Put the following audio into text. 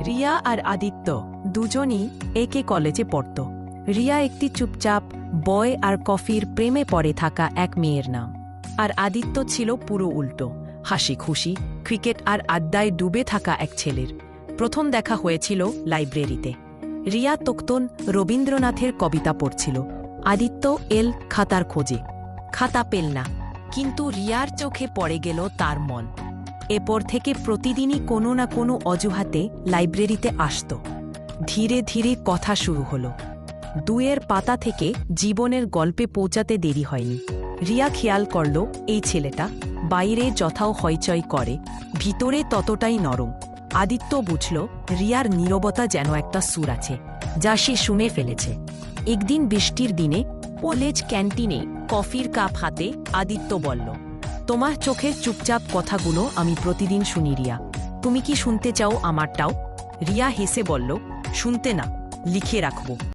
রিয়া আর আদিত্য দুজনই একে কলেজে পড়ত। রিয়া একটি চুপচাপ বয় আর কফির প্রেমে পড়ে থাকা এক মেয়ের নাম, আর আদিত্য ছিল পুরো উল্টো, হাসি খুশি, ক্রিকেট আর আড্ডায় ডুবে থাকা এক ছেলের। প্রথম দেখা হয়েছিল লাইব্রেরিতে। রিয়া তখন রবীন্দ্রনাথের কবিতা পড়ছিল, আদিত্য এল খাতার খোঁজে। খাতা পেল না, কিন্তু রিয়ার চোখে পড়ে গেল তার মন। এরপর থেকে প্রতিদিনই কোনো না কোনো অজুহাতে লাইব্রেরিতে আসত। ধীরে ধীরে কথা শুরু হলো। দুয়ের পাতা থেকে জীবনের গল্পে পৌঁছাতে দেরি হয়নি। রিয়া খেয়াল করল এই ছেলেটা বাইরে যথাও হইচই করে, ভিতরে ততটাই নরম। আদিত্য বুঝল রিয়ার নীরবতা যেন একটা সুর আছে, যা সে শুনে ফেলেছে। একদিন বৃষ্টির দিনে কলেজ ক্যান্টিনে কফির কাপ হাতে আদিত্য বলল, তোমার চোখের চুপচাপ কথাগুলো আমি প্রতিদিন শুনি রিয়া, তুমি কি শুনতে চাও আমারটাও? রিয়া হেসে বলল, শুনতে না, লিখে রাখব।